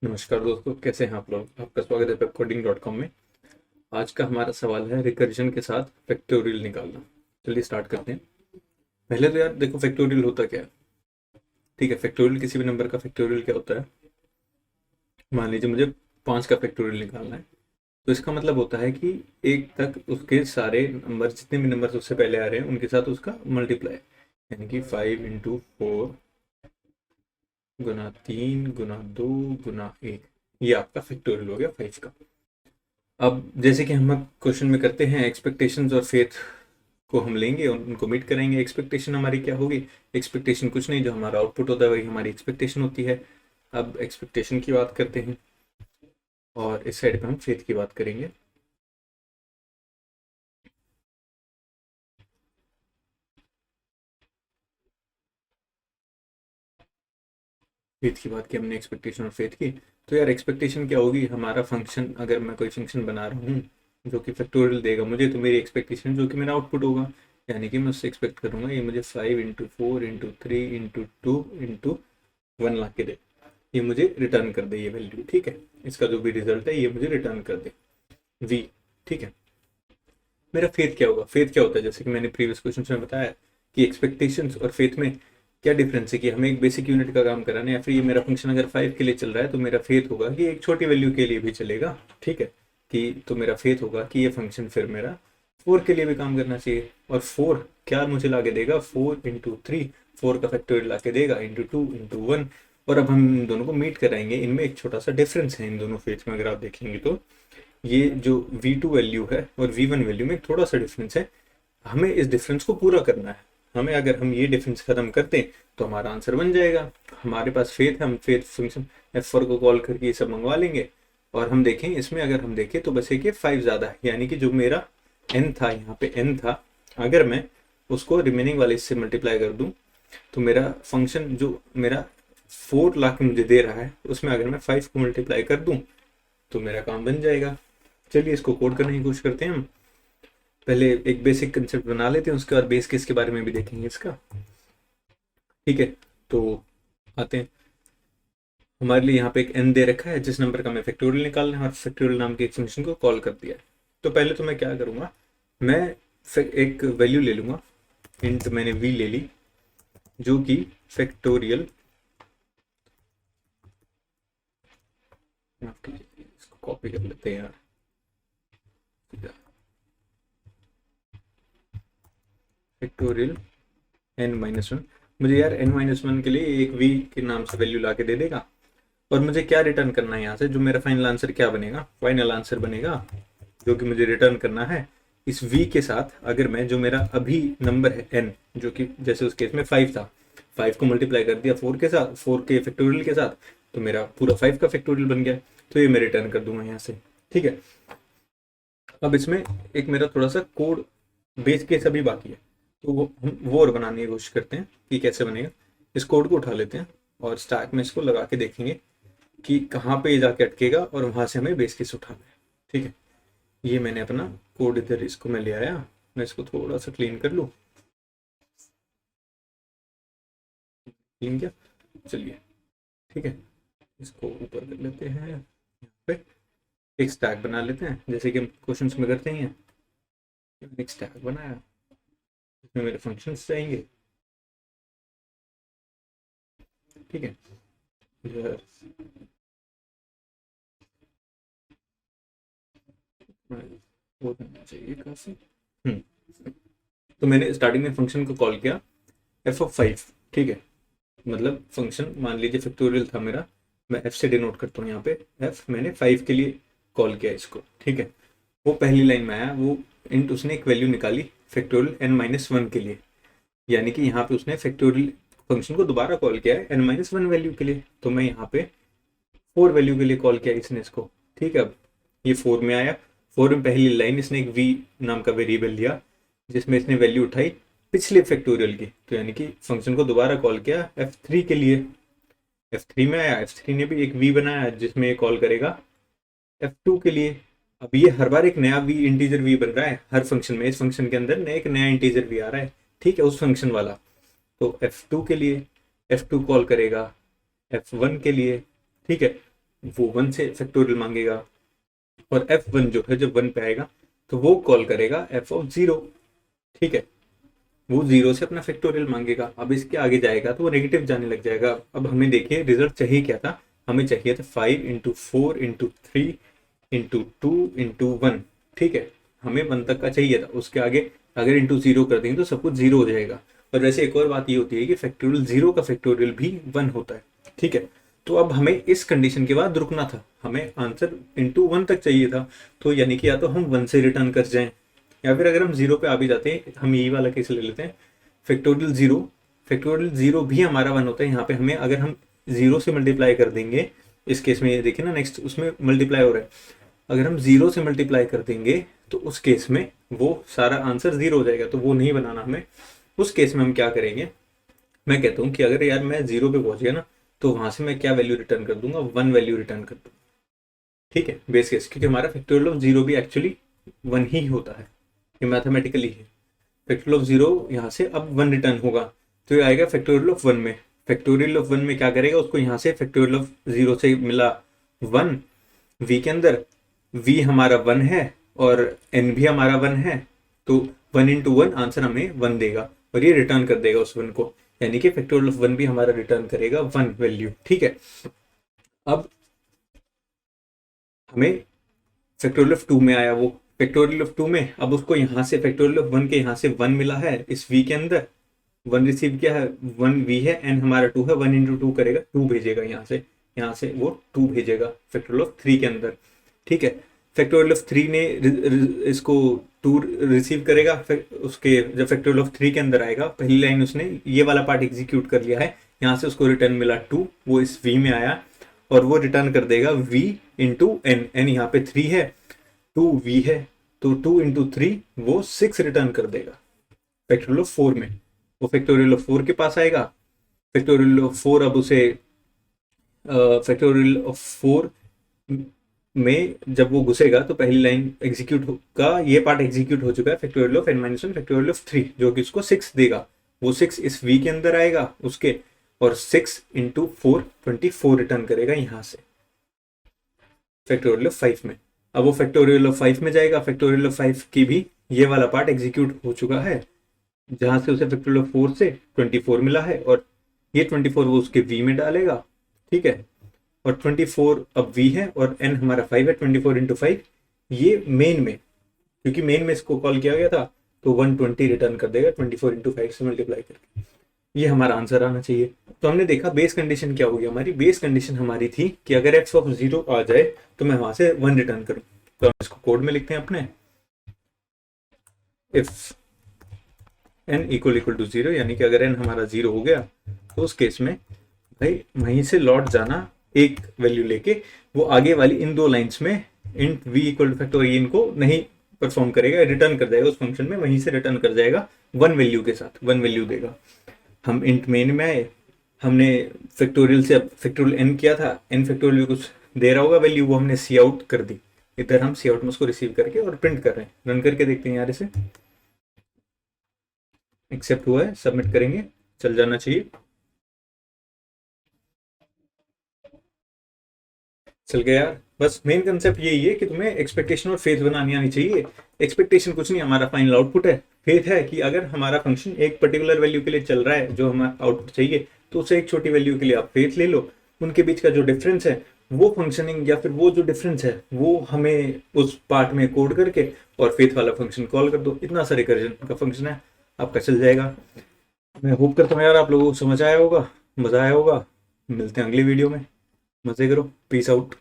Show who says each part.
Speaker 1: नमस्कार दोस्तों, कैसे हैं आप लोग। आपका स्वागत है pepcoding.com में। आज का हमारा सवाल है रिकर्जन के साथ फैक्टोरियल निकालना। चलिए स्टार्ट करते हैं। पहले तो यार देखो फैक्टोरियल होता क्या है। ठीक है, फैक्टोरियल किसी भी नंबर का फैक्टोरियल क्या होता है। मान लीजिए मुझे 5 का फैक्टोरियल निकालना है, तो इसका मतलब होता है कि एक तक उसके सारे नंबर, जितने भी नंबर उससे पहले आ रहे हैं उनके साथ उसका मल्टीप्लाई, यानी कि 5 × 4 गुना 3 गुना 2 गुना 1। ये आपका फैक्टोरियल हो गया 5 का। अब जैसे कि हम क्वेश्चन में करते हैं, एक्सपेक्टेशंस और फेथ को हम लेंगे और उनको मीट कराएंगे। एक्सपेक्टेशन हमारी क्या होगी। एक्सपेक्टेशन कुछ नहीं, जो हमारा आउटपुट होता है वही हमारी एक्सपेक्टेशन होती है। अब एक्सपेक्टेशन की बात करते हैं और इस साइड पे हम फेथ की बात करेंगे। फेथ की बात की हमने, एक्सपेक्टेशन और फेथ की। तो यार एक्सपेक्टेशन क्या होगी, हमारा फंक्शन, अगर मैं कोई फंक्शन बना रहा हूँ जो कि फैक्टोरियल देगा मुझे, तो मेरी एक्सपेक्टेशन जो कि मेरा आउटपुट होगा, यानी कि मैं उससे एक्सपेक्ट करूंगा ये मुझे 5 × 4 × 3 × 2 × 1 ला के दे, ये मुझे रिटर्न कर दे ये वैल्यू। ठीक है, इसका जो भी रिजल्ट है ये मुझे रिटर्न कर दे वी। ठीक है, मेरा फेथ क्या होगा। फेथ क्या होता है, जैसे कि मैंने प्रीवियस क्वेश्चन में बताया कि एक्सपेक्टेशंस और फेथ में क्या डिफरेंस है, कि हमें एक बेसिक यूनिट का काम कराना है, या फिर ये मेरा फंक्शन अगर 5 के लिए चल रहा है तो मेरा फेथ होगा कि एक छोटी वैल्यू के लिए भी चलेगा। ठीक है, कि तो मेरा फेथ होगा कि ये फंक्शन फिर मेरा 4 के लिए भी काम करना चाहिए। और 4 क्या मुझे ला के देगा, 4 × 3, 4 का फैक्टोरियल ला के देगा, ×2 × 1। और अब हम इन दोनों को मीट कराएंगे। इनमें एक छोटा सा डिफरेंस है इन दोनों फेथ में, अगर आप देखेंगे तो ये जो V2 वैल्यू है और V1 वैल्यू में थोड़ा सा डिफरेंस है। हमें इस डिफरेंस को पूरा करना है। हमें, अगर हम ये डिफरेंस खत्म करते हैं तो हमारा आंसर बन जाएगा। हमारे पास फेथ है, हम फेथ फंक्शन F4 को कॉल करके ये सब मंगवा लेंगे। और हम देखें इसमें, अगर हम देखें तो बस एक 5 ज़्यादा है, यानी कि जो मेरा n था, यहाँ पे n था, अगर मैं उसको रिमेनिंग वाले इससे मल्टीप्लाई कर दूं तो मेरा फंक्शन जो मेरा 4 लाख मुझे दे रहा है, उसमें अगर मैं 5 को मल्टीप्लाई कर दूं तो मेरा काम बन जाएगा। चलिए इसको कोड करने की कोशिश करते हैं हम। पहले एक बेसिक कंसेप्ट बना लेते हैं, उसके बाद बेस केस के बारे में भी देखेंगे इसका। ठीक है, तो आते हैं। हमारे लिए यहाँ पे एक n दे रखा है जिस नंबर का हमें फैक्टोरियल निकालना है, और फैक्टोरियल नाम के एक फंक्शन को कॉल कर दिया है। तो पहले तो मैं क्या करूँगा, मैं एक वैल्यू ले लूँगा, इंट मैंने v ले ली, जो कि फैक्टोरियल, इसको कॉपी कर लेते हैं यार, फैक्टोरियल n-1। मुझे यार n-1 के लिए एक v के नाम से वैल्यू ला के दे देगा। और मुझे क्या रिटर्न करना है यहाँ से, जो मेरा फाइनल आंसर क्या बनेगा, फाइनल आंसर बनेगा जो कि मुझे रिटर्न करना है इस v के साथ। अगर मैं, जो मेरा अभी नंबर है n, जो कि जैसे उस केस में 5 था, 5 को मल्टीप्लाई कर दिया 4 के साथ, 4 के फैक्टोरियल के साथ, तो मेरा पूरा 5 का फैक्टोरियल बन गया। तो ये मैं रिटर्न कर दूंगा यहाँ से। ठीक है, अब इसमें एक मेरा थोड़ा सा कोड बेस केस अभी बाकी है, तो हम वो और बनाने की कोशिश करते हैं कि कैसे बनेगा। इस कोड को उठा लेते हैं और स्टैक में इसको लगा के देखेंगे कि कहाँ पे जाके अटकेगा, और वहां से हमें बेस केस उठाना है। ठीक है, ये मैंने अपना कोड इधर, इसको मैं ले आया। मैं इसको थोड़ा सा क्लीन कर लूँ। क्लीन किया, चलिए ठीक है, इसको ऊपर कर लेते हैं। यहाँ पे एक स्टैक बना लेते हैं, जैसे कि हम क्वेश्चन में करते ही हैं। एक स्टैक बनाया, इसमें मेरे फंक्शंस जाएंगे। ठीक है, इधर वो करना चाहिए काफी। तो मैंने स्टार्टिंग में फंक्शन को कॉल किया f(5). ठीक है, मतलब फंक्शन, मान लीजिए फैक्टोरियल था मेरा, मैं f से डिनोट करता हूँ यहाँ पे। f मैंने 5 के लिए कॉल किया इसको। ठीक है, वो पहली लाइन में आया, वो इंट उसने एक वैल्यू निकाली फैक्टोरियल n-1 के लिए, यानी कि यहाँ पे उसने फैक्टोरियल फंक्शन को दोबारा कॉल किया है n-1 वैल्यू के लिए। तो मैं यहाँ पे 4 वैल्यू के लिए कॉल किया इसने इसको। ठीक है, अब ये 4 में आया। 4 में पहली लाइन इसने एक v नाम का वेरिएबल लिया, जिसमें इसने वैल्यू उठाई पिछले फैक्टोरियल की, तो यानी कि फंक्शन को दोबारा कॉल किया f3 के लिए। f3 में आया, f3 ने भी एक v बनाया जिसमें ये कॉल करेगा f2 के लिए। अब ये हर बार एक नया v, इंटीजर v बन रहा है हर फंक्शन में। इस फंक्शन के अंदर एक नया इंटीजर v आ रहा है, ठीक है, उस फंक्शन वाला। तो f2 के लिए f2 कॉल करेगा f1 के लिए। ठीक है, वो 1 से फैक्टोरियल मांगेगा, और f1 जो है जब 1 पे आएगा तो वो कॉल करेगा f(0), ठीक है, वो 0 से अपना फैक्टोरियल मांगेगा। अब इसके आगे जाएगा तो वो नेगेटिव जाने लग जाएगा। अब हमें देखिए रिजल्ट चाहिए क्या था, हमें चाहिए था 5 इंटू 4 इंटू 3 इंटू 2 इंटू 1, ठीक है, हमें 1 तक का चाहिए था। उसके आगे अगर इंटू 0 कर देंगे तो सब कुछ 0 हो जाएगा। और वैसे एक और बात ये होती है कि फैक्टोरियल 0 का फैक्टोरियल भी 1 होता है, ठीक है। तो अब हमें इस कंडीशन के बाद रुकना था, हमें आंसर इंटू 1 तक चाहिए था। तो यानी कि या तो हम 1 से रिटर्न कर जाएं, या फिर अगर हम 0 पे आ भी जाते हैं, हम यही वाला केस ले लेते हैं, फैक्टोरियल 0, फैक्टोरियल 0 भी हमारा 1 होता है। यहाँ पे हमें अगर हम 0 से मल्टीप्लाई कर देंगे, इस केस में ये देखिए ना, नेक्स्ट उसमें मल्टीप्लाई हो रहा है, अगर हम 0 से मल्टीप्लाई कर देंगे तो उस केस में वो सारा आंसर 0 हो जाएगा, तो वो नहीं बनाना हमें। उस केस में हम क्या करेंगे, मैं कहता हूँ कि अगर यार मैं 0 पे पहुंच गया ना, तो वहां से मैं क्या वैल्यू रिटर्न कर दूंगा, 1 वैल्यू रिटर्न कर दूंगा, ठीक है, बेस केस, क्योंकि हमारा फैक्टोरियल ऑफ 0 भी एक्चुअली 1 ही होता है, ये मैथमेटिकली है। फैक्टोरियल ऑफ 0 यहाँ से अब 1 रिटर्न होगा, तो ये आएगा फैक्टोरियल ऑफ 1 में। फैक्टोरियल ऑफ 1 में क्या करेगा, उसको यहाँ से फैक्टोरियल ऑफ 0 से मिला 1 v के अंदर, v हमारा 1 है और n भी हमारा 1 है, तो 1 इंटू 1 आंसर हमें 1 देगा, और ये रिटर्न कर देगा उस 1 को, यानी कि फैक्टोरियल ऑफ 1 भी हमारा रिटर्न करेगा 1 वैल्यू, ठीक है। अब हमें फैक्टोरियल ऑफ 2 में आया वो, फैक्टोरियल ऑफ 2 में अब उसको यहाँ से फैक्टोरियल ऑफ 1 के यहाँ से 1 मिला है इस v के अंदर, 1 रिसीव किया है, 1 v है, n हमारा 2 है, 1 इंटू 2 करेगा, 2 भेजेगा यहाँ से वो 2 भेजेगा फैक्टोरियल ऑफ 3 के अंदर, ठीक है। फैक्टोरियल ऑफ 3 ने इसको 2 रिसीव करेगा, उसके जब फैक्टोरियल ऑफ 3 के अंदर आएगा, पहली लाइन उसने ये वाला पार्ट एग्जीक्यूट कर लिया है, यहाँ से उसको रिटर्न मिला 2, वो इस v में आया और वो रिटर्न कर देगा v इंटू एन, एन यहाँ पे 3 है, 2v है, तो 2 इंटू 3 वो 6 रिटर्न कर देगा फैक्टोरियल ऑफ 4 में। वो फैक्टोरियल ऑफ 4 के पास आएगा, फैक्टोरियल ऑफ 4 अब उसे फैक्टोरियल ऑफ 4 में जब वो घुसेगा तो पहली लाइन एग्जीक्यूट का ये पार्ट एग्जीक्यूट हो चुका है, factorial of n-1 factorial of 3, जो कि उसको 6 देगा, वो 6 इस v के अंदर आएगा उसके, और 6 इंटू 4 24 रिटर्न करेगा यहाँ से फैक्टोरियल ऑफ 5 में। अब वो फैक्टोरियल ऑफ 5 में जाएगा, फैक्टोरियल ऑफ 5 की भी ये वाला पार्ट एग्जीक्यूट हो चुका है, जहां से उसे फैक्टोरियल ऑफ 4 से 24 मिला है, और ये 24 वो उसके v में डालेगा, ठीक है, और 24 अब v है और n हमारा 5 है, 24 इंटू 5 ये मेन में, क्योंकि मेन में इसको कॉल किया गया था, तो 120 रिटर्न कर देगा 24 इंटू 5 से मल्टीप्लाई करके, ये हमारा आंसर आना चाहिए। तो हमने देखा बेस कंडीशन क्या होगी, हमारी बेस कंडीशन हमारी थी कि अगर f(0) आ जाए तो मैं वहां से 1 रिटर्न करूं। तो हम इसको कोड में लिखते हैं अपने, इफ n इक्वल टू 0, यानी कि अगर n हमारा 0 हो गया तो उस केस में भाई वहीं से लौट जाना एक वैल्यू लेके, वो आगे वाली इन दो लाइंस में int v equal two factorial इनको नहीं परफॉर्म करेगा, रिटर्न कर जाएगा उस फंक्शन में, वहीं से रिटर्न कर जाएगा 1 वैल्यू के साथ, 1 वैल्यू देगा। हम इंट मेन में आए, हमने फैक्टोरियल से अब फैक्टोरियल n किया था, n फैक्टोरियल भी कुछ दे रहा होगा वैल्यू, वो हमने सी आउट कर दी, इधर हम सी आउट में उसको रिसीव करके और प्रिंट कर रहे हैं। रन करके देखते हैं यार, इसे एक्सेप्ट हुआ है, सबमिट करेंगे, चल जाना चाहिए, चल गया यार। बस मेन कंसेप्ट यही है कि तुम्हें एक्सपेक्टेशन और फेथ बनानी आनी चाहिए। एक्सपेक्टेशन कुछ नहीं, हमारा फाइनल आउटपुट है, फेथ है कि अगर हमारा फंक्शन एक पर्टिकुलर वैल्यू के लिए चल रहा है जो हमारा आउटपुट चाहिए, तो उसे एक छोटी वैल्यू के लिए आप फेथ ले लो, उनके बीच का जो डिफरेंस है वो फंक्शनिंग या फिर वो जो डिफरेंस है वो हमें उस पार्ट में कोड करके और फेथ वाला फंक्शन कॉल कर दो, इतना सा रिकर्जन का फंक्शन है, आपका चल जाएगा। मैं होप करता हूँ यार आप लोगों को समझ आया होगा, मजा आया होगा। मिलते हैं अगली वीडियो में, मजे करो, पीस आउट।